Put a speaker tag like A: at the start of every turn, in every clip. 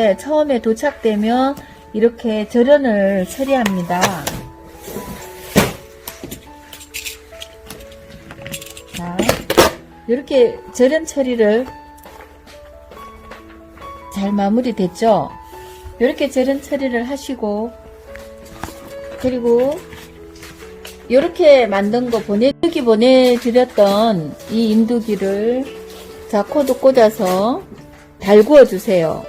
A: 이렇게 처음에 도착되면 이렇게 절연을 처리합니다. 자, 이렇게 절연 처리를 잘 마무리됐죠? 이렇게 절연 처리를 하시고, 그리고 이렇게 만든 거 보내드렸던 이 인두기를 자, 코드 꽂아서 달구어 주세요.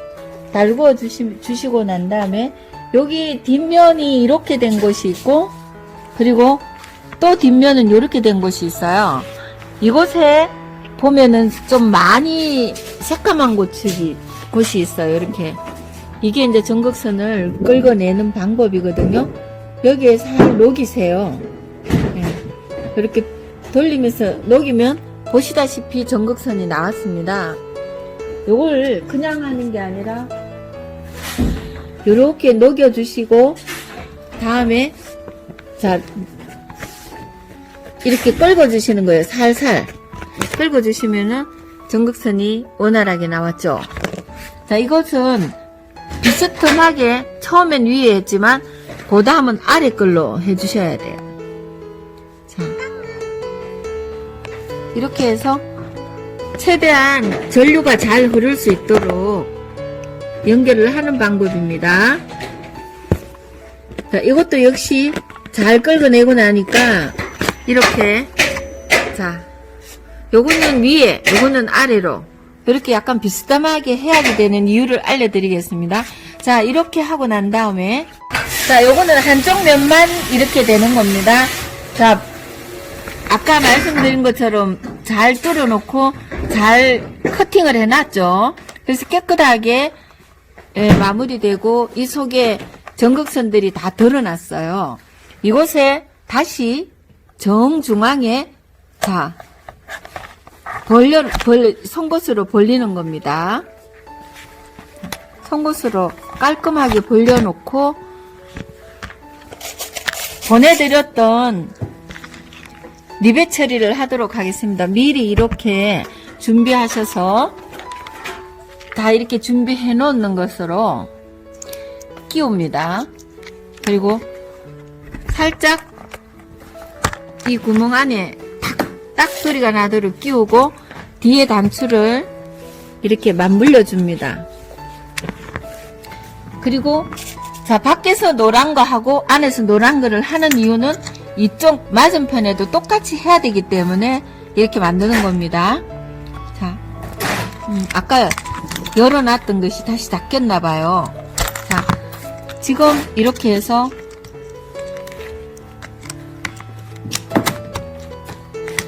A: 달구어 주시고 난 다음에 여기 뒷면이 이렇게 된 곳이 있고, 그리고 또 뒷면은 이렇게 된 곳이 있어요. 이곳에 보면은 좀 많이 새까만 곳이 있어요. 이렇게. 이게 이제 전극선을 긁어내는 방법이거든요. 여기에 살 녹이세요. 네. 이렇게 돌리면서 녹이면 보시다시피 전극선이 나왔습니다. 요걸 그냥 하는 게 아니라 요렇게 녹여주시고, 다음에 자 이렇게 긁어주시는 거예요. 살살 긁어주시면은 전극선이 원활하게 나왔죠. 자, 이것은 비스듬하게 처음엔 위에 했지만 그 다음은 아래 걸로 해주셔야 돼요. 자, 이렇게 해서 최대한 전류가 잘 흐를 수 있도록 연결을 하는 방법입니다. 자, 이것도 역시 잘 긁어내고 나니까 이렇게, 자, 요거는 위에, 요거는 아래로 이렇게 약간 비스듬하게 해야 되는 이유를 알려드리겠습니다. 자, 이렇게 하고 난 다음에, 자, 요거는 한쪽 면만 이렇게 되는 겁니다. 자, 아까 말씀드린 것처럼 잘 뚫어놓고 잘 커팅을 해놨죠. 그래서 깨끗하게 마무리되고 이 속에 전극선들이 다 드러났어요. 이곳에 다시 정중앙에 자 송곳으로 벌리는 겁니다. 송곳으로 깔끔하게 벌려놓고 보내드렸던 리벳 처리를 하도록 하겠습니다. 미리 이렇게 준비하셔서 다 이렇게 준비해 놓는 것으로 끼웁니다. 그리고 살짝 이 구멍 안에 딱 소리가 나도록 끼우고 뒤에 단추를 이렇게 맞물려 줍니다. 그리고 자, 밖에서 노란 거 하고 안에서 노란 거를 하는 이유는 이쪽 맞은편에도 똑같이 해야 되기 때문에 이렇게 만드는 겁니다. 자, 아까 열어놨던 것이 다시 닫혔나 봐요. 자, 지금 이렇게 해서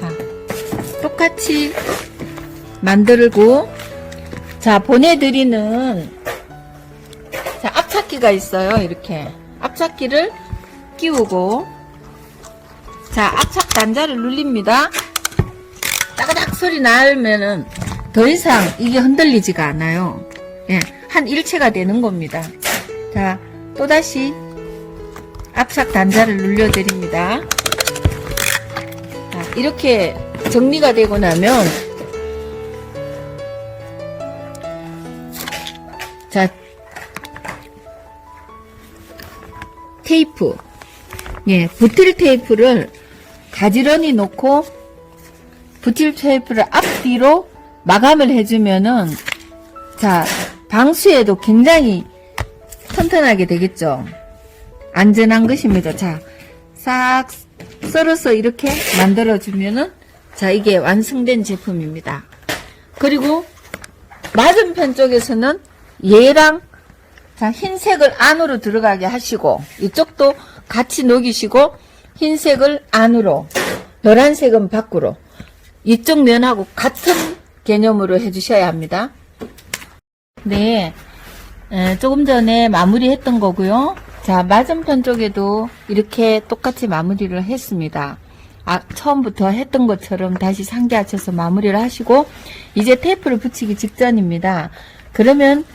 A: 자, 똑같이 만들고, 자, 보내드리는 자, 앞찾기가 있어요. 이렇게 앞찾기를 끼우고, 자, 앞착 단자를 눌립니다. 따가닥 소리 나면은 더 이상 이게 흔들리지가 않아요. 예, 한 일체가 되는 겁니다. 자, 또다시 앞착 단자를 눌려드립니다. 자, 이렇게 정리가 되고 나면, 자, 테이프, 예, 부틸 테이프를 가지런히 놓고 부틸 테이프를 앞뒤로 마감을 해주면은 자, 방수에도 굉장히 튼튼하게 되겠죠. 안전한 것입니다. 자, 싹 썰어서 이렇게 만들어주면은 자, 이게 완성된 제품입니다. 그리고 맞은편 쪽에서는 얘랑 자, 흰색을 안으로 들어가게 하시고 이쪽도 같이 녹이시고 흰색을 안으로, 노란색은 밖으로, 이쪽 면하고 같은 개념으로 해주셔야 합니다. 네, 조금 전에 마무리했던 거고요. 자, 맞은편 쪽에도 이렇게 똑같이 마무리를 했습니다. 처음부터 했던 것처럼 다시 상기하셔서 마무리를 하시고 이제 테이프를 붙이기 직전입니다. 그러면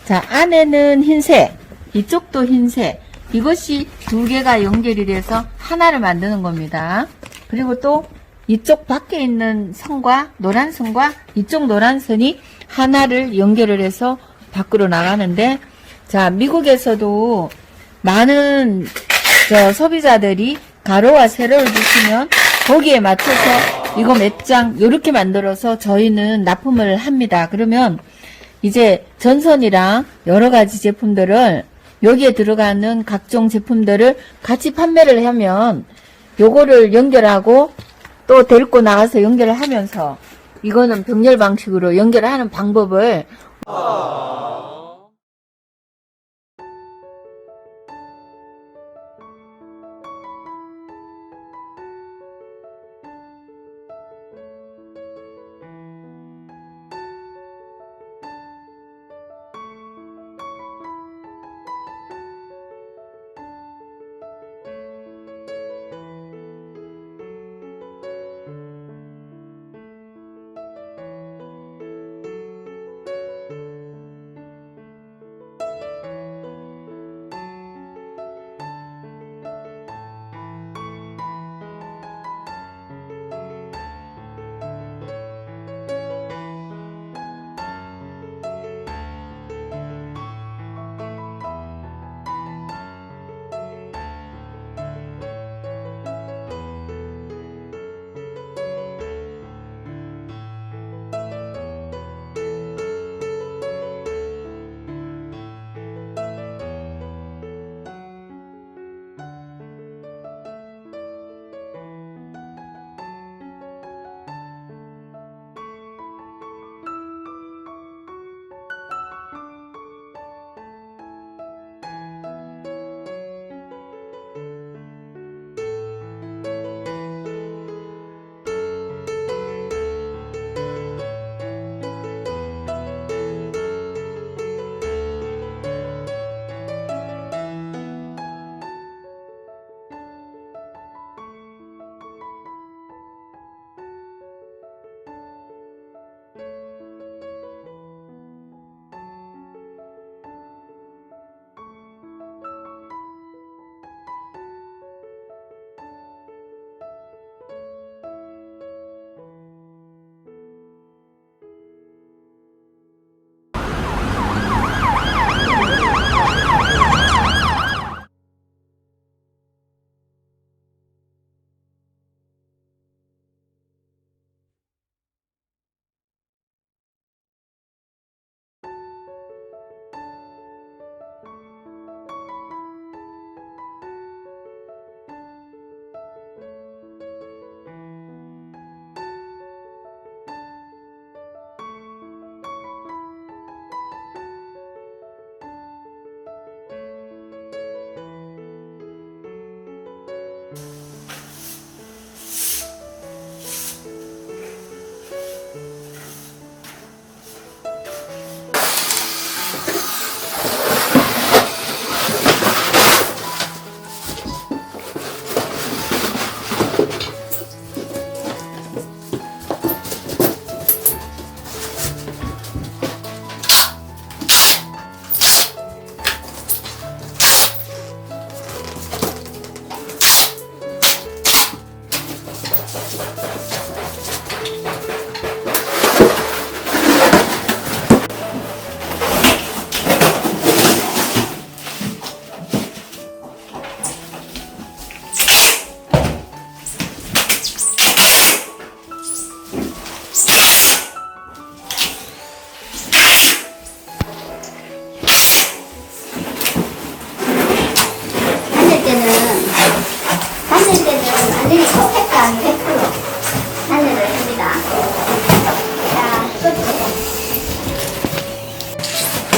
A: 자, 안에는 흰색, 이쪽도 흰색, 이것이 두 개가 연결이 돼서 하나를 만드는 겁니다. 그리고 또 이쪽 밖에 있는 선과 노란 선과 이쪽 노란 선이 하나를 연결을 해서 밖으로 나가는데, 자, 미국에서도 많은 소비자들이 가루와 세로를 주시면 거기에 맞춰서 이거 몇 장 요렇게 만들어서 저희는 납품을 합니다. 그러면 이제 전선이랑 여러 가지 제품들을 여기에 들어가는 각종 제품들을 같이 판매를 하면 요거를 연결하고 또 데리고 나가서 연결을 하면서 이거는 병렬 방식으로 연결하는 방법을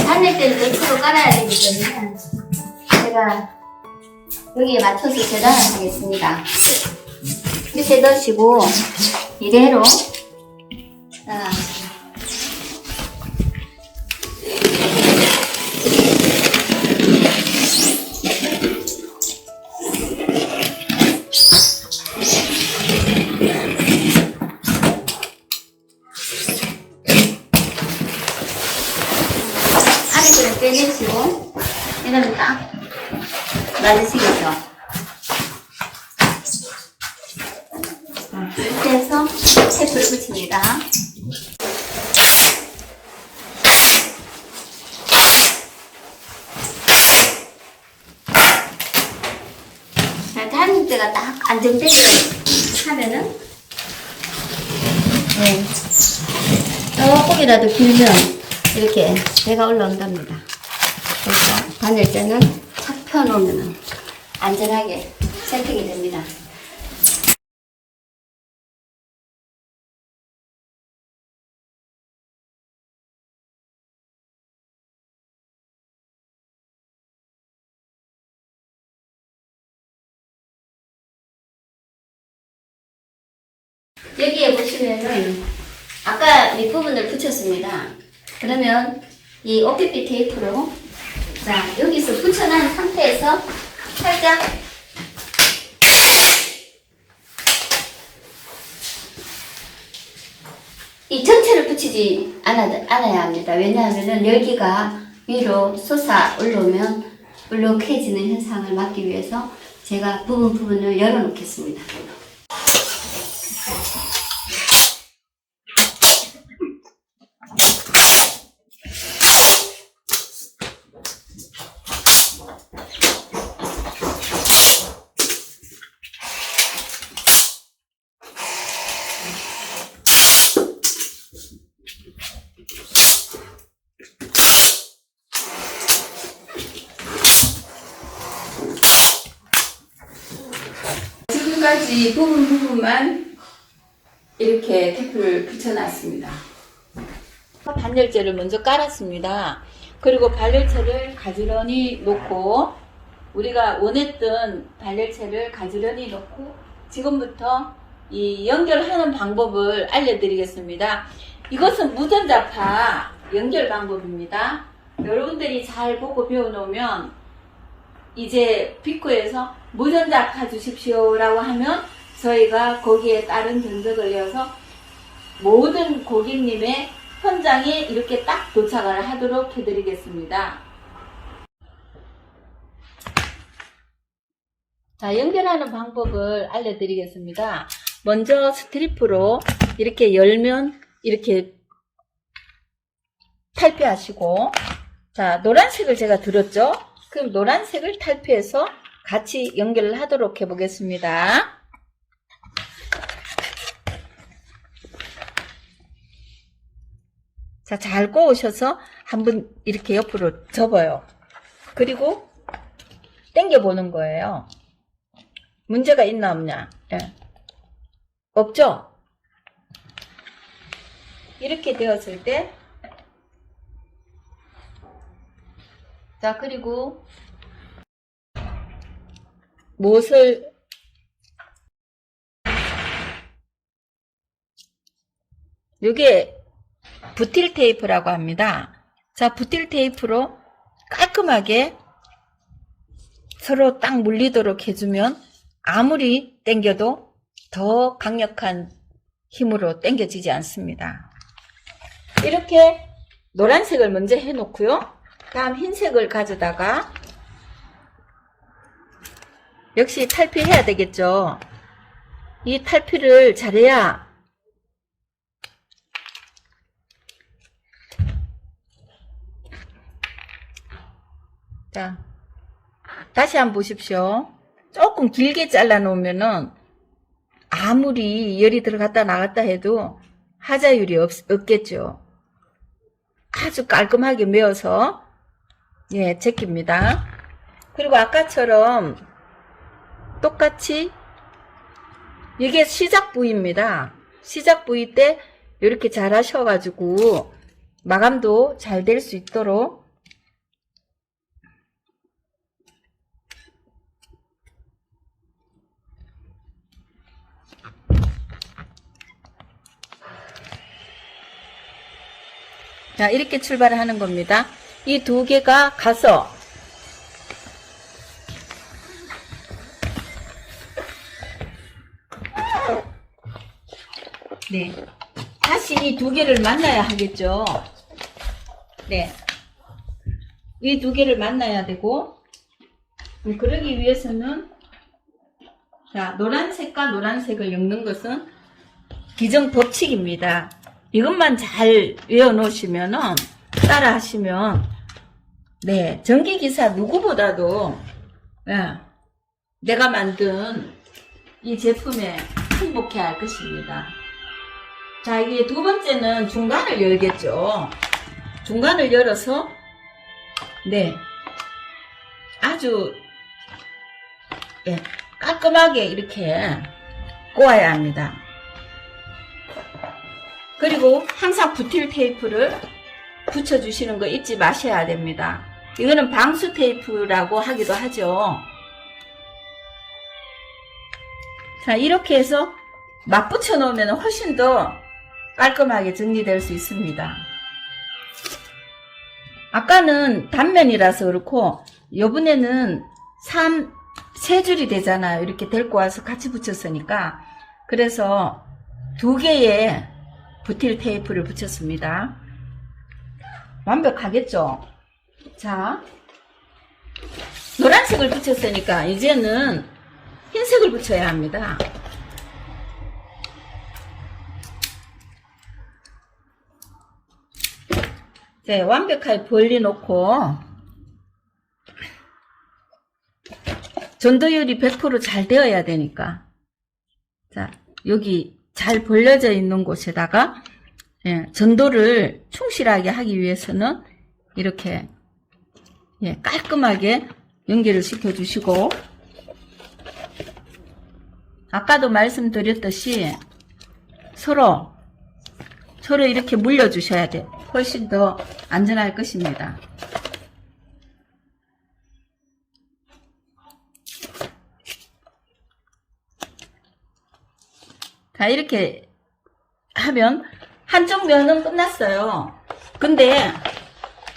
B: 하늘 때는 100% 깔아야 되기 때문에 제가 여기에 맞춰서 재단을 하겠습니다. 이렇게 넣으시고 이대로 자, 아래쪽을 빼내시고 이러면 딱 맞으시겠죠? 이렇게 해서 테이프를 붙입니다. 형태가 딱 안정되게 하면은, 네. 조금이라도 길면 이렇게 배가 올라온답니다. 그래서 바늘대는 착 펴놓으면 안전하게 세팅이 됩니다. 여기에 보시면은 아까 밑부분을 붙였습니다. 그러면 이 OPP 테이프로 자 여기서 붙여놓은 상태에서 살짝 이 전체를 붙이지 않아야 합니다. 왜냐하면 열기가 위로 솟아 올라오면 울렁해지는 현상을 막기 위해서 제가 부분을 열어 놓겠습니다.
A: 지금까지 부분만 이렇게 테이프를 붙여놨습니다. 반열재를 먼저 깔았습니다. 그리고 발열체를 가지런히 놓고 우리가 원했던 발열체를 가지런히 놓고 지금부터 이 연결하는 방법을 알려드리겠습니다. 이것은 무전자파 연결 방법입니다. 여러분들이 잘 보고 배워놓으면 이제 빅코에서 무전자파 주십시오 라고 하면 저희가 거기에 따른 견적을 이어서 모든 고객님의 현장에 이렇게 딱 도착을 하도록 해드리겠습니다. 자, 연결하는 방법을 알려드리겠습니다. 먼저 스트리프로 이렇게 열면 이렇게 탈피하시고, 자, 노란색을 제가 들었죠? 그럼 노란색을 탈피해서 같이 연결을 하도록 해보겠습니다. 자, 잘 꼬우셔서 한번 이렇게 옆으로 접어요. 그리고 당겨 보는 거예요. 문제가 있나 없냐? 예. 없죠? 이렇게 되었을 때, 자, 그리고 못을 이게 부틸 테이프라고 합니다. 자, 부틸 테이프로 깔끔하게 서로 딱 물리도록 해주면 아무리 당겨도 더 강력한 힘으로 당겨지지 않습니다. 이렇게 노란색을 먼저 해놓고요. 다음 흰색을 가져다가 역시 탈피해야 되겠죠. 이 탈피를 잘해야 자, 다시 한번 보십시오. 조금 길게 잘라 놓으면은 아무리 열이 들어갔다 나갔다 해도 하자율이 없겠죠. 아주 깔끔하게 메어서 예, 제낍니다. 그리고 아까처럼 똑같이 이게 시작 부위입니다. 시작 부위 때 이렇게 잘 하셔가지고 마감도 잘 될 수 있도록 자, 이렇게 출발을 하는 겁니다. 이 두 개가 가서 네, 다시 이 두 개를 만나야 하겠죠. 네, 이 두 개를 만나야 되고 그러기 위해서는 자, 노란색과 노란색을 엮는 것은 기정 법칙입니다. 이것만 잘 외워놓으시면은 따라 하시면 네, 전기기사 누구보다도 예, 내가 만든 이 제품에 행복해 할 것입니다. 자, 이게 두 번째는 중간을 열겠죠. 중간을 열어서, 네. 아주, 예, 깔끔하게 이렇게 꼬아야 합니다. 그리고 항상 부틸 테이프를 붙여주시는 거 잊지 마셔야 됩니다. 이거는 방수 테이프라고 하기도 하죠. 자, 이렇게 해서 막 붙여 놓으면 훨씬 더 깔끔하게 정리될 수 있습니다. 아까는 단면이라서 그렇고 요번에는 3줄이 되잖아요. 이렇게 데리고 와서 같이 붙였으니까. 그래서 2개의 부틸 테이프를 붙였습니다. 완벽하겠죠? 자, 노란색을 붙였으니까 이제는 흰색을 붙여야 합니다. 네, 완벽하게 벌려놓고 전도율이 100% 잘 되어야 되니까, 자, 여기 잘 벌려져 있는 곳에다가, 예, 전도를 충실하게 하기 위해서는 이렇게, 예, 깔끔하게 연결을 시켜주시고, 아까도 말씀드렸듯이 서로 이렇게 물려주셔야 돼요. 훨씬 더 안전할 것입니다. 자, 이렇게 하면 한쪽 면은 끝났어요. 근데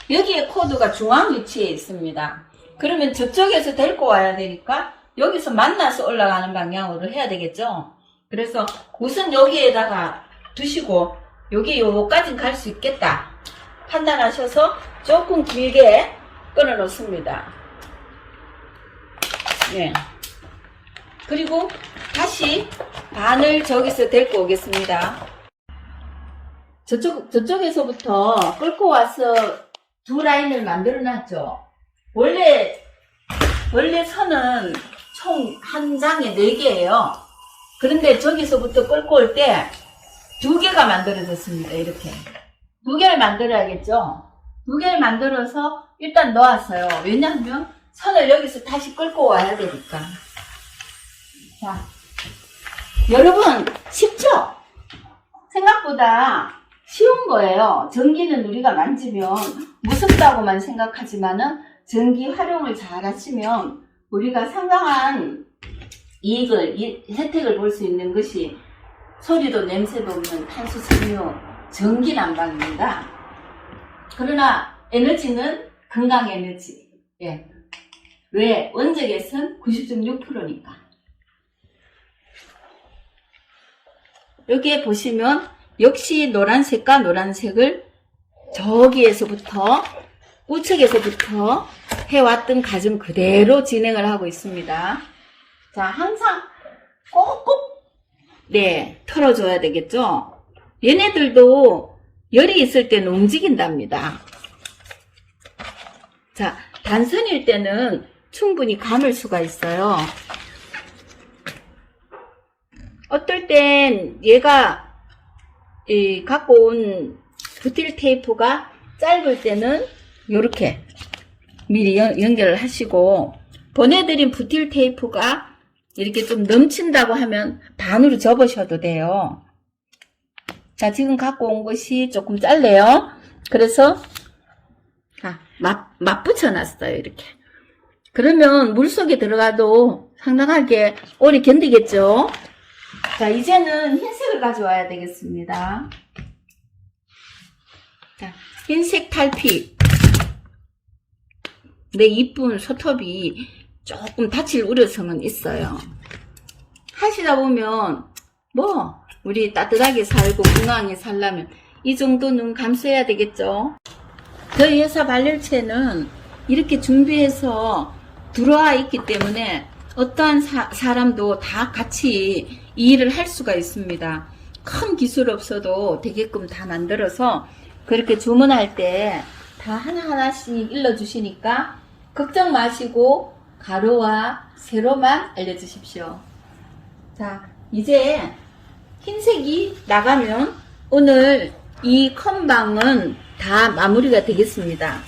A: 여기에 코드가 중앙 위치에 있습니다. 그러면 저쪽에서 데리고 와야 되니까 여기서 만나서 올라가는 방향으로 해야 되겠죠. 그래서 우선 여기에다가 두시고 여기 요거까진 갈 수 있겠다 판단하셔서 조금 길게 끊어 놓습니다. 예. 그리고 다시 반을 저기서 데리고 오겠습니다. 저쪽에서부터 끌고 와서 2 라인을 만들어 놨죠. 원래 선은 총 한 장에 4개예요. 그런데 저기서부터 끌고 올 때 2개가 만들어졌습니다. 이렇게 2개를 만들어야겠죠. 2개를 만들어서 일단 놓았어요. 왜냐하면 선을 여기서 다시 끌고 와야 되니까. 자, 여러분 쉽죠? 생각보다 쉬운 거예요. 전기는 우리가 만지면 무섭다고만 생각하지만은 전기 활용을 잘 하시면 우리가 상당한 혜택을 볼 수 있는 것이 소리도 냄새도 없는 탄소섬유 전기 난방입니다. 그러나 에너지는 건강 에너지. 예. 왜? 원적외선 90.6%니까. 여기에 보시면 역시 노란색과 노란색을 저기에서부터 우측에서부터 해왔던 과정 그대로 진행을 하고 있습니다. 자, 항상 꼭꼭 네, 털어줘야 되겠죠? 얘네들도 열이 있을 때는 움직인답니다. 자, 단선일 때는 충분히 감을 수가 있어요. 어떨 땐 얘가 갖고 온 부틸 테이프가 짧을 때는 이렇게 미리 연결을 하시고, 보내드린 부틸 테이프가 이렇게 좀 넘친다고 하면 반으로 접으셔도 돼요. 자, 지금 갖고 온 것이 조금 짧네요. 그래서 맞붙여 놨어요. 이렇게. 그러면 물속에 들어가도 상당하게 오래 견디겠죠. 자, 이제는 흰색을 가져와야 되겠습니다. 자, 흰색 탈피. 내 이쁜 소톱이 조금 다칠 우려성은 있어요. 하시다 보면 우리 따뜻하게 살고 건강하게 살려면 이 정도는 감수해야 되겠죠. 저희 회사 발열체는 이렇게 준비해서 들어와 있기 때문에 어떠한 사람도 다 같이 이 일을 할 수가 있습니다. 큰 기술 없어도 되게끔 다 만들어서 그렇게 주문할 때 다 하나하나씩 일러주시니까 걱정 마시고 가로와 세로만 알려주십시오. 자, 자, 이제 흰색이 나가면 오늘 이 컨방은 다 마무리가 되겠습니다.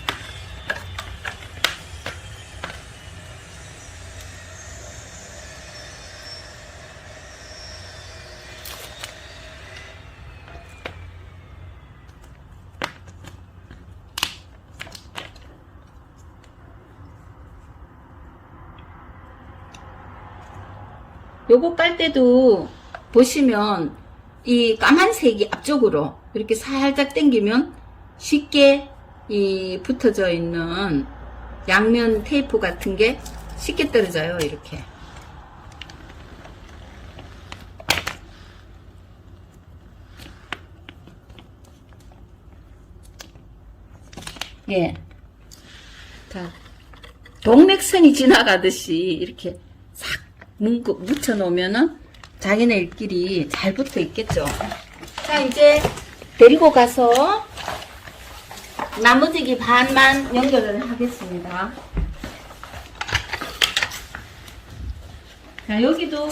A: 요거 깔 때도 보시면 이 까만색이 앞쪽으로 이렇게 살짝 당기면 쉽게 이 붙어져 있는 양면 테이프 같은 게 쉽게 떨어져요. 이렇게. 예. 자, 동맥선이 지나가듯이 이렇게 싹 묻혀 놓으면은 자기네들끼리 잘 붙어 있겠죠. 자, 이제 데리고 가서 나머지 반만 연결을 하겠습니다. 자, 여기도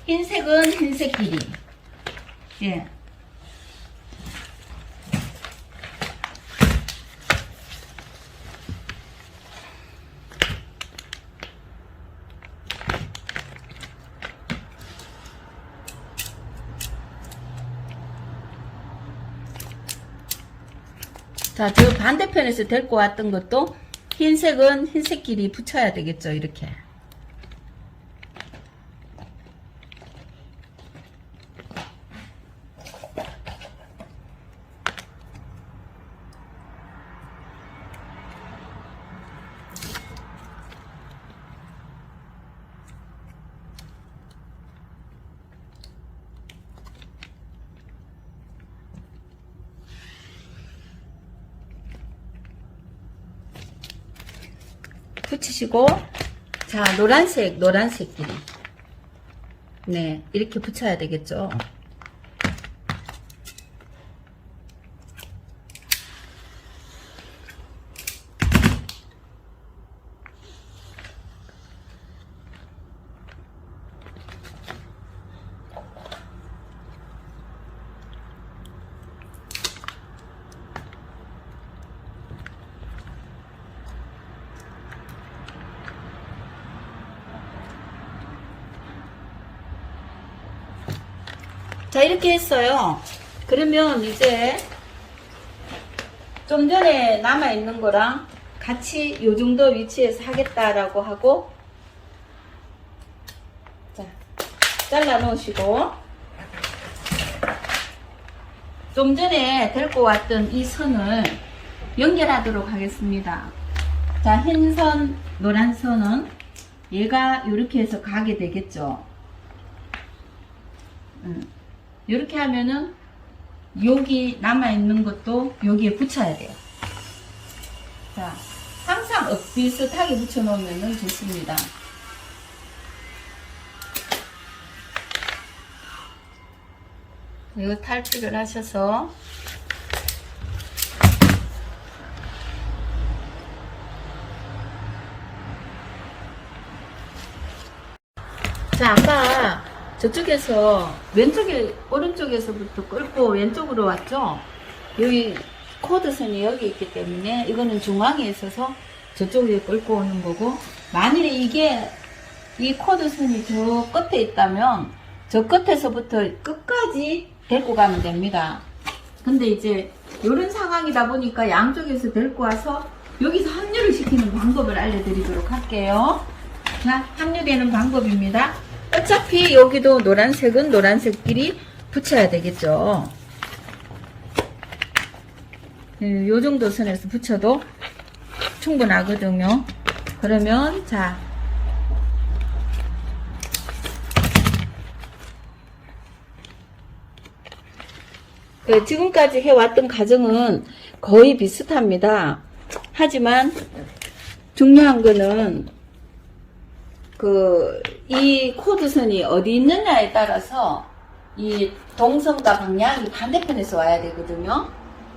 A: 흰색은 흰색끼리. 예. 자, 저 반대편에서 데리고 왔던 것도 흰색은 흰색끼리 붙여야 되겠죠. 이렇게. 붙이시고, 자, 노란색끼리. 네, 이렇게 붙여야 되겠죠. 자, 이렇게 했어요. 그러면 이제 좀 전에 남아있는 거랑 같이 요 정도 위치에서 하겠다라고 하고, 자, 잘라 놓으시고, 좀 전에 데리고 왔던 이 선을 연결하도록 하겠습니다. 자, 흰 선, 노란 선은 얘가 이렇게 해서 가게 되겠죠. 이렇게 하면은 여기 남아있는 것도 여기에 붙여야 돼요. 자, 항상 비슷하게 붙여 놓으면 좋습니다. 이거 탈피를 하셔서 자, 아까 저쪽에서 오른쪽에서부터 끌고 왼쪽으로 왔죠. 여기 코드선이 여기 있기 때문에 이거는 중앙에 있어서 저쪽에 끌고 오는 거고, 만일에 이게 이 코드선이 저 끝에 있다면 저 끝에서부터 끝까지 데리고 가면 됩니다. 근데 이제 이런 상황이다 보니까 양쪽에서 데리고 와서 여기서 합류를 시키는 방법을 알려드리도록 할게요. 자, 합류되는 방법입니다. 어차피 여기도 노란색은 노란색끼리 붙여야 되겠죠. 요 정도 선에서 붙여도 충분하거든요. 그러면 자, 지금까지 해왔던 과정은 거의 비슷합니다. 하지만 중요한 거는 이 코드선이 어디 있느냐에 따라서 이 동선과 방향이 반대편에서 와야 되거든요.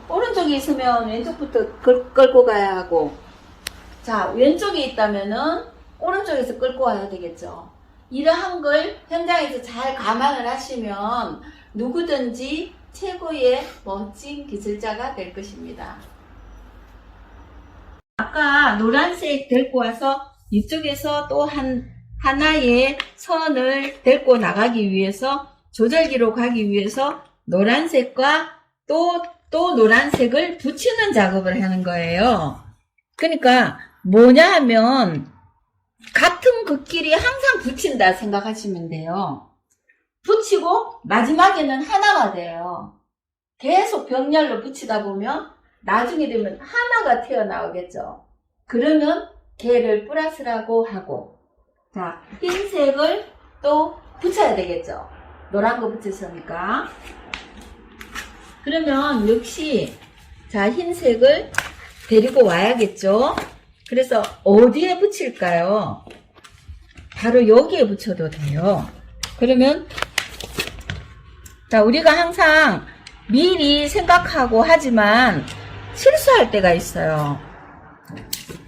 A: 오른쪽에 있으면 왼쪽부터 끌고 가야 하고, 자, 왼쪽에 있다면은 오른쪽에서 끌고 와야 되겠죠. 이러한 걸 현장에서 잘 감안을 하시면 누구든지 최고의 멋진 기술자가 될 것입니다. 아까 노란색 데리고 와서 이쪽에서 또 하나의 선을 데리고 나가기 위해서 조절기로 가기 위해서 노란색과 또 노란색을 붙이는 작업을 하는 거예요. 그러니까 뭐냐 하면 같은 긋길이 항상 붙인다 생각하시면 돼요. 붙이고 마지막에는 하나가 돼요. 계속 병렬로 붙이다 보면 나중에 되면 하나가 튀어나오겠죠. 그러면 걔를 플러스라고 하고, 자, 흰색을 또 붙여야 되겠죠. 노란 거 붙였으니까. 그러면 역시 자, 흰색을 데리고 와야겠죠. 그래서 어디에 붙일까요? 바로 여기에 붙여도 돼요. 그러면 자, 우리가 항상 미리 생각하고 하지만 실수할 때가 있어요.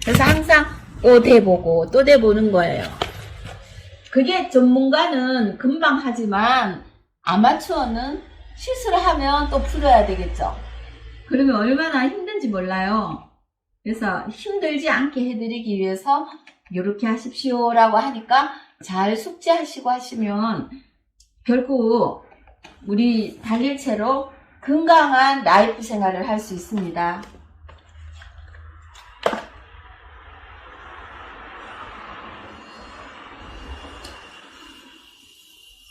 A: 그래서 항상 또 대보고 또 대보는 거예요. 그게 전문가는 금방 하지만 아마추어는 실수를 하면 또 풀어야 되겠죠. 그러면 얼마나 힘든지 몰라요. 그래서 힘들지 않게 해드리기 위해서 이렇게 하십시오라고 하니까 잘 숙지하시고 하시면 결국 우리 달릴채로 건강한 라이프 생활을 할 수 있습니다.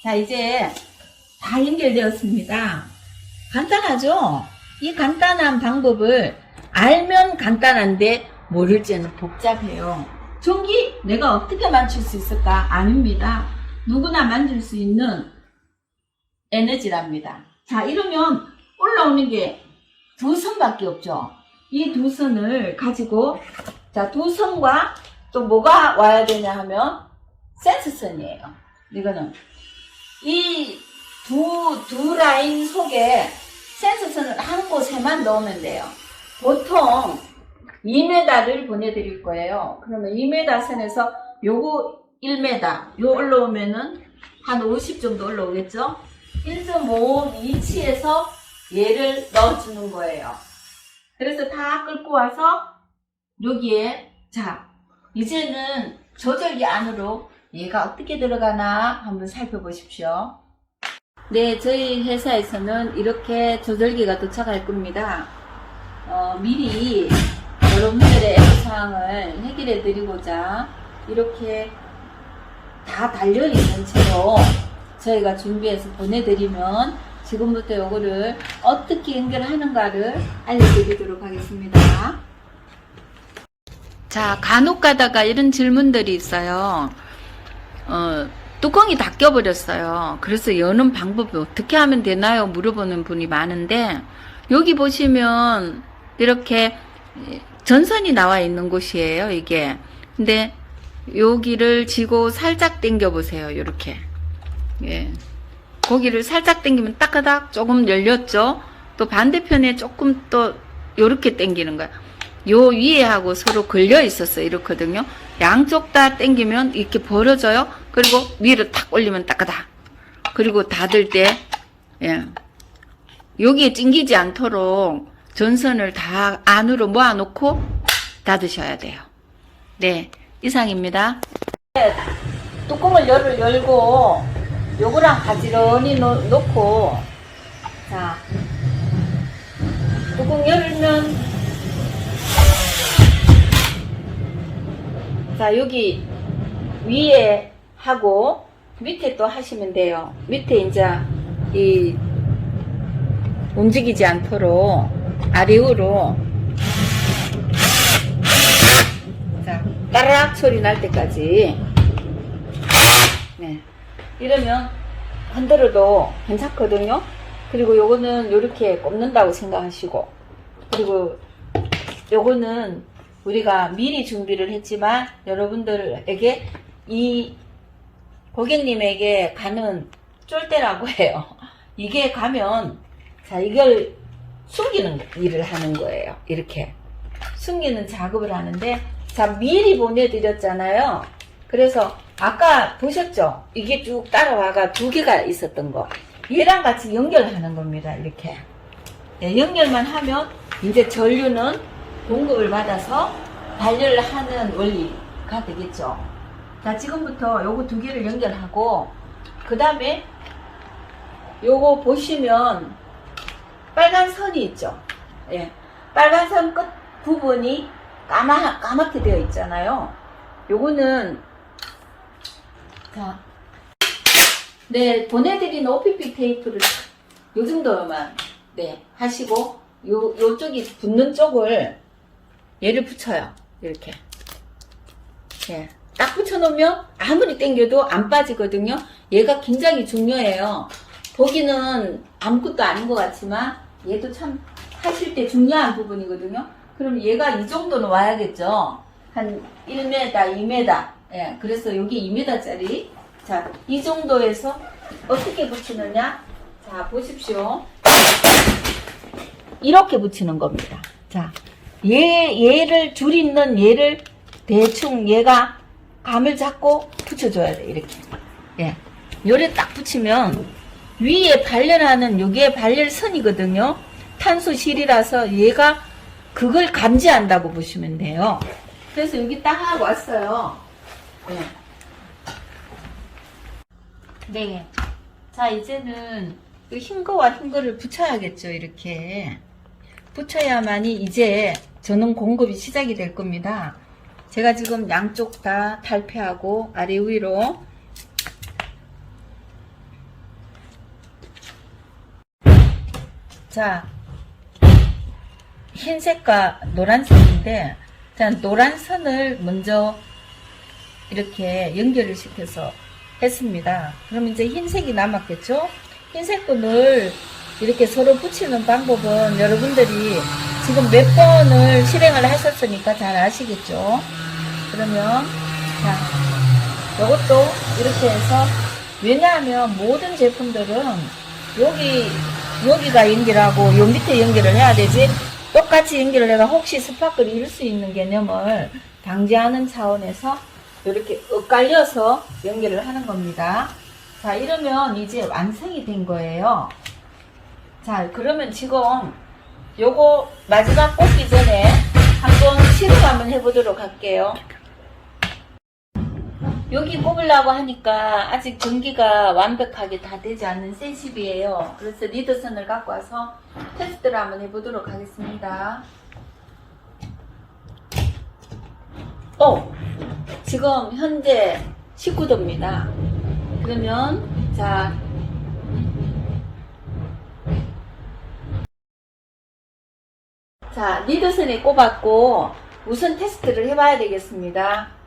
A: 자, 이제 다 연결되었습니다. 간단하죠? 이 간단한 방법을 알면 간단한데 모를 때는 복잡해요. 전기 내가 어떻게 맞출 수 있을까? 아닙니다. 누구나 만들 수 있는 에너지랍니다. 자, 이러면 올라오는 게 두 선밖에 없죠. 이 두 선을 가지고 자, 두 선과 또 뭐가 와야 되냐 하면 센서선이에요. 이거는 이 두 라인 속에 센서선을 한 곳에만 넣으면 돼요. 보통 2m를 보내드릴 거예요. 그러면 2m 선에서 요거 1m, 요 올라오면은 한 50 정도 올라오겠죠? 1.5 위치에서 얘를 넣어주는 거예요. 그래서 다 끌고 와서 여기에 자, 이제는 조절기 안으로 얘가 어떻게 들어가나 한번 살펴보십시오. 네, 저희 회사에서는 이렇게 조절기가 도착할 겁니다. 미리 여러분들의 애로사항을 해결해 드리고자 이렇게 다 달려있는 채로 저희가 준비해서 보내드리면 지금부터 요거를 어떻게 연결하는가를 알려드리도록 하겠습니다. 자, 간혹 가다가 이런 질문들이 있어요. 뚜껑이 다 껴버렸어요. 그래서 여는 방법이 어떻게 하면 되나요? 물어보는 분이 많은데 여기 보시면 이렇게 전선이 나와 있는 곳이에요, 이게. 근데 여기를 쥐고 살짝 당겨 보세요, 이렇게. 예. 고기를 살짝 당기면 따까닥 조금 열렸죠? 또 반대편에 조금 또 요렇게 당기는 거야. 요 위에 하고 서로 걸려 있었어요, 이렇거든요. 양쪽 다 당기면 이렇게 벌어져요. 그리고 위로 탁 올리면 따까닥. 그리고 닫을 때, 예. 여기에 찡기지 않도록 전선을 다 안으로 모아놓고 닫으셔야 돼요. 네, 이상입니다. 뚜껑을 열고 요거랑 가지런히 놓고 자, 뚜껑 열면 자, 여기 위에 하고 밑에 또 하시면 돼요. 밑에 이제 이 움직이지 않도록 아래로 자, 따라락 소리 날 때까지 네. 이러면 흔들어도 괜찮거든요. 그리고 요거는 요렇게 꼽는다고 생각하시고, 그리고 요거는 우리가 미리 준비를 했지만 여러분들에게 이 고객님에게 가는 쫄대라고 해요. 이게 가면 자, 이걸 숨기는 일을 하는 거예요. 이렇게 숨기는 작업을 하는데 자, 미리 보내드렸잖아요. 그래서 아까 보셨죠? 이게 쭉 따라와가 두 개가 있었던 거. 얘랑 같이 연결하는 겁니다. 이렇게. 네, 연결만 하면 이제 전류는 공급을 받아서 발열을 하는 원리가 되겠죠. 자, 지금부터 요거 두 개를 연결하고, 그 다음에 요거 보시면 빨간 선이 있죠. 예. 빨간 선 끝 부분이 까맣게 되어 있잖아요. 요거는, 자, 네, 보내드린 OPP 테이프를 요 정도만, 네, 하시고, 요쪽이 붙는 쪽을 얘를 붙여요. 이렇게. 예. 딱 붙여놓으면 아무리 당겨도 안 빠지거든요. 얘가 굉장히 중요해요. 보기는 아무것도 아닌 것 같지만 얘도 참 하실 때 중요한 부분이거든요. 그럼 얘가 이 정도는 와야겠죠. 한 1m, 2m. 예, 그래서 여기 2m짜리. 자, 이 정도에서 어떻게 붙이느냐? 자, 보십시오. 이렇게 붙이는 겁니다. 자, 얘를 줄 있는 얘를 대충 얘가 감을 잡고 붙여줘야 돼. 이렇게. 예. 요래 딱 붙이면 위에 발열하는 요게 발열선이거든요. 탄소실이라서 얘가 그걸 감지한다고 보시면 돼요. 그래서 여기 딱 왔어요. 네. 네. 자, 이제는 흰 거와 흰 거를 붙여야겠죠. 이렇게. 붙여야만이 이제 전원 공급이 시작이 될 겁니다. 제가 지금 양쪽 다 탈피하고 아래 위로 자, 흰색과 노란색인데, 자, 노란 선을 먼저 이렇게 연결을 시켜서 했습니다. 그럼 이제 흰색이 남았겠죠? 흰색도 늘 이렇게 서로 붙이는 방법은 여러분들이 지금 몇 번을 실행을 하셨으니까 잘 아시겠죠? 그러면, 자, 이것도 이렇게 해서, 왜냐하면 모든 제품들은 여기가 연결하고 요 밑에 연결을 해야 되지, 똑같이 연결을 해가 혹시 스파크를 잃을 수 있는 개념을 방지하는 차원에서 이렇게 엇갈려서 연결을 하는 겁니다. 자, 이러면 이제 완성이 된 거예요. 자, 그러면 지금 요거 마지막 꽂기 전에 한번 실험 한번 해보도록 할게요. 여기 꼽으려고 하니까 아직 전기가 완벽하게 다 되지 않는 센십이에요. 그래서 리더선을 갖고 와서 테스트를 한번 해보도록 하겠습니다. 지금 현재 19도입니다. 그러면 자, 리더선에 꼽았고 우선 테스트를 해봐야 되겠습니다.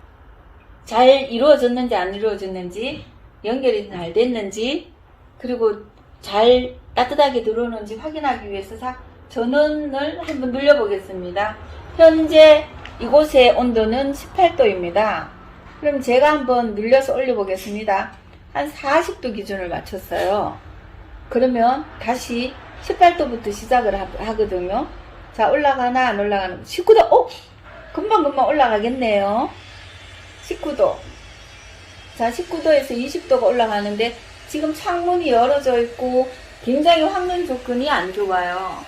A: 잘 이루어졌는지 안 이루어졌는지, 연결이 잘 됐는지, 그리고 잘 따뜻하게 들어오는지 확인하기 위해서 전원을 한번 눌러보겠습니다. 현재 이곳의 온도는 18도입니다. 그럼 제가 한번 눌려서 올려보겠습니다. 한 40도 기준을 맞췄어요. 그러면 다시 18도부터 시작을 하거든요. 자, 올라가나 안 올라가나. 19도! 금방 올라가겠네요. 19도. 자, 19도에서 20도가 올라가는데 지금 창문이 열어져 있고 굉장히 환경 조건이 안 좋아요.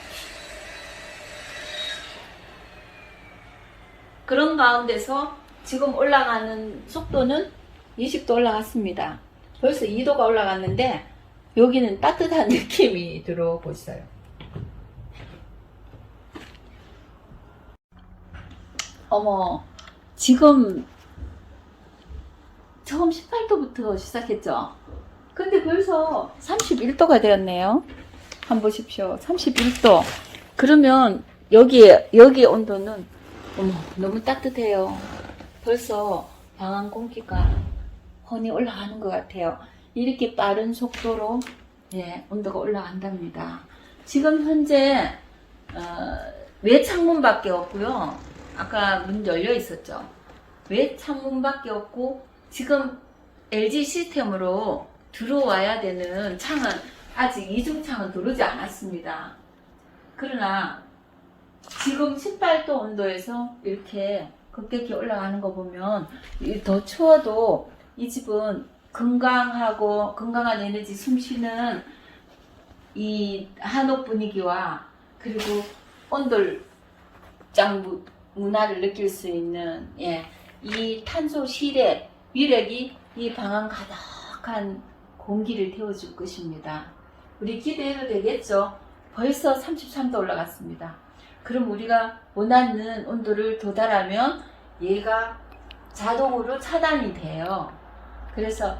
A: 그런 가운데서 지금 올라가는 속도는 20도 올라갔습니다. 벌써 2도가 올라갔는데 여기는 따뜻한 느낌이 들어오고 있어요. 어머, 지금 처음 18도부터 시작했죠? 근데 벌써 31도가 되었네요. 한번 보십시오. 31도. 그러면 여기 온도는 어머, 너무 따뜻해요. 벌써 방한 공기가 훤히 올라가는 것 같아요. 이렇게 빠른 속도로 온도가 올라간답니다. 지금 현재 외 창문밖에 없고요. 아까 문 열려 있었죠. 외 창문밖에 없고 지금 LG 시스템으로 들어와야 되는 창은 아직 이중창은 들어오지 않았습니다. 그러나 지금 18도 온도에서 이렇게 급격히 올라가는 거 보면 더 추워도 이 집은 건강하고 건강한 에너지 숨쉬는 이 한옥 분위기와 그리고 온돌장 문화를 느낄 수 있는 이 탄소 실의 위력이 이 방안 가득한 공기를 태워줄 것입니다. 우리 기대해도 되겠죠? 벌써 33도 올라갔습니다. 그럼 우리가 원하는 온도를 도달하면 얘가 자동으로 차단이 돼요. 그래서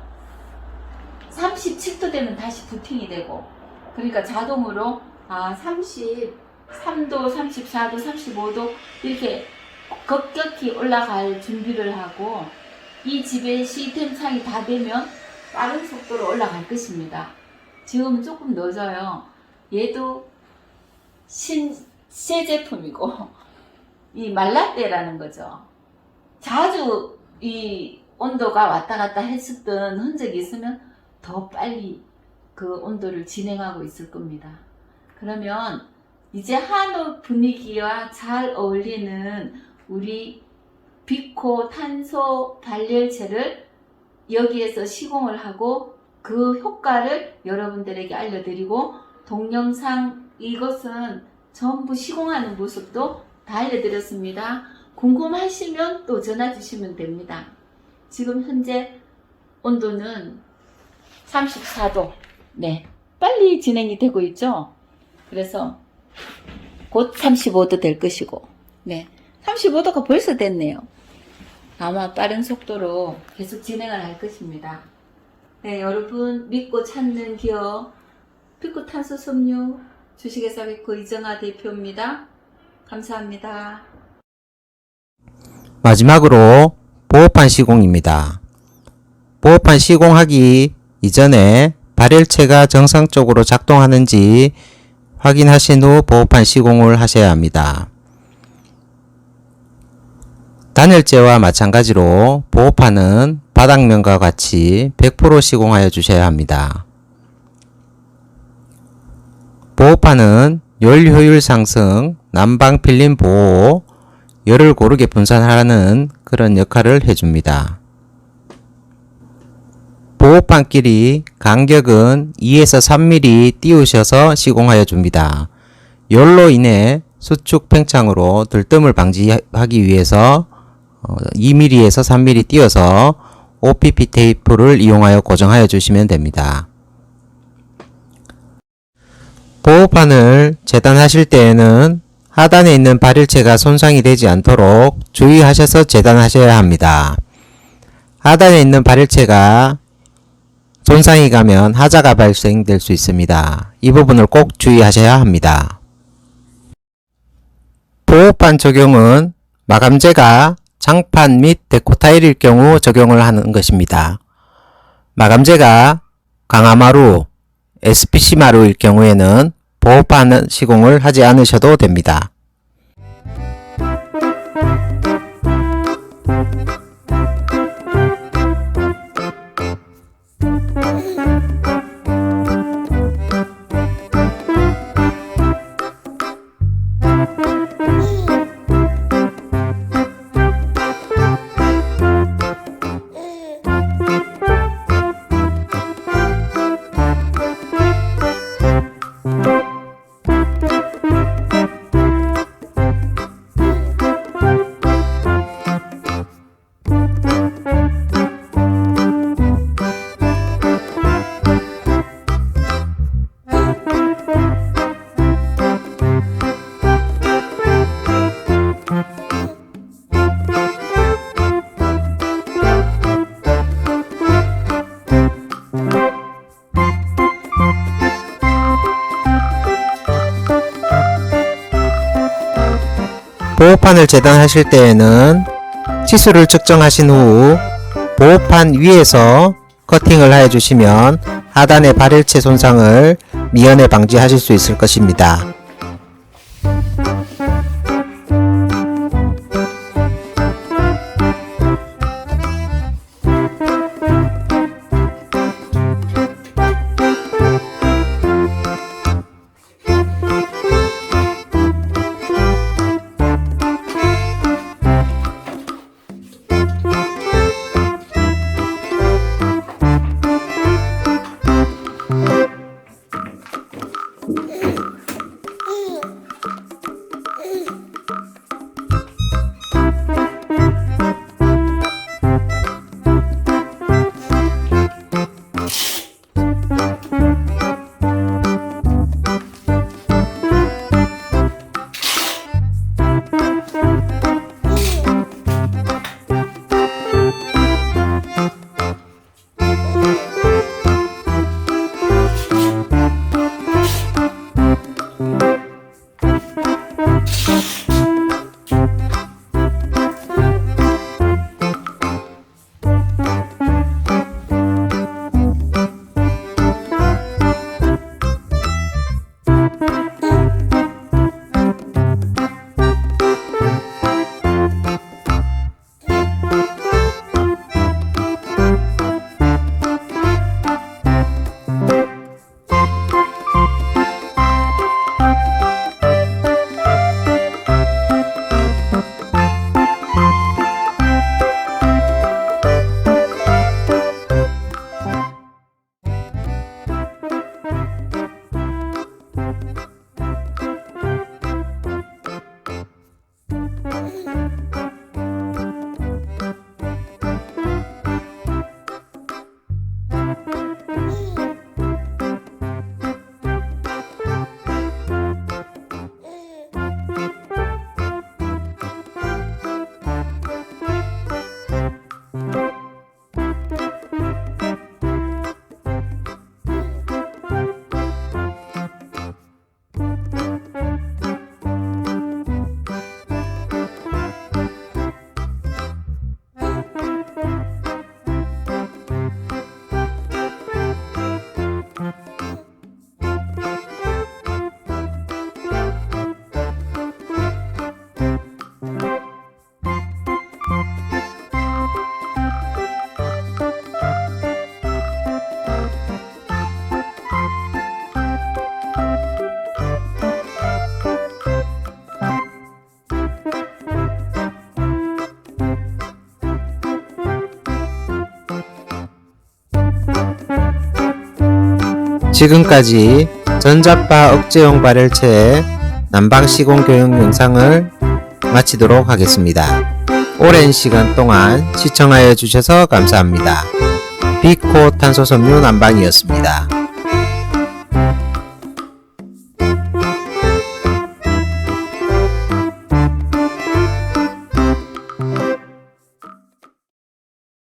A: 37도 되면 다시 부팅이 되고, 그러니까 자동으로 33도, 34도, 35도 이렇게 급격히 올라갈 준비를 하고, 이 집의 시스템상이 다 되면 빠른 속도로 올라갈 것입니다. 지금 조금 늦어요. 얘도 새 제품이고 이 말라떼라는 거죠. 자주 이 온도가 왔다 갔다 했었던 흔적이 있으면 더 빨리 그 온도를 진행하고 있을 겁니다. 그러면 이제 한옥 분위기와 잘 어울리는 우리 비코 탄소 발열체를 여기에서 시공을 하고 그 효과를 여러분들에게 알려드리고, 동영상 이것은 전부 시공하는 모습도 다 알려드렸습니다. 궁금하시면 또 전화 주시면 됩니다. 지금 현재 온도는 34도. 네, 빨리 진행이 되고 있죠. 그래서 곧 35도 될 것이고, 네, 35도가 벌써 됐네요. 아마 빠른 속도로 계속 진행을 할 것입니다. 네, 여러분 믿고 찾는 기업 비코 탄소 섬유 주식회사 비코 이정아 대표입니다. 감사합니다.
C: 마지막으로 보호판 시공입니다. 보호판 시공하기 이전에 발열체가 정상적으로 작동하는지 확인하신 후 보호판 시공을 하셔야 합니다. 단열재와 마찬가지로 보호판은 바닥면과 같이 100% 시공하여 주셔야 합니다. 보호판은 열 효율 상승, 난방 필름 보호, 열을 고르게 분산하는 그런 역할을 해줍니다. 보호판끼리 간격은 2에서 3mm 띄우셔서 시공하여 줍니다. 열로 인해 수축 팽창으로 들뜸을 방지하기 위해서 2mm에서 3mm 띄어서 OPP 테이프를 이용하여 고정하여 주시면 됩니다. 보호판을 재단하실 때에는 하단에 있는 발열체가 손상이 되지 않도록 주의하셔서 재단하셔야 합니다. 하단에 있는 발열체가 손상이 가면 하자가 발생될 수 있습니다. 이 부분을 꼭 주의하셔야 합니다. 보호판 적용은 마감재가 장판 및 데코타일일 경우 적용을 하는 것입니다. 마감재가 강화마루, SPC 마루일 경우에는 보호판 시공을 하지 않으셔도 됩니다. 보호판을 재단하실 때에는 치수를 측정하신 후 보호판 위에서 커팅을 하여 주시면 하단의 발열체 손상을 미연에 방지하실 수 있을 것입니다. 지금까지 전자파 억제용 발열체 난방 시공 교육 영상을 마치도록 하겠습니다. 오랜 시간 동안 시청하여 주셔서 감사합니다. 비코 탄소섬유 난방이었습니다.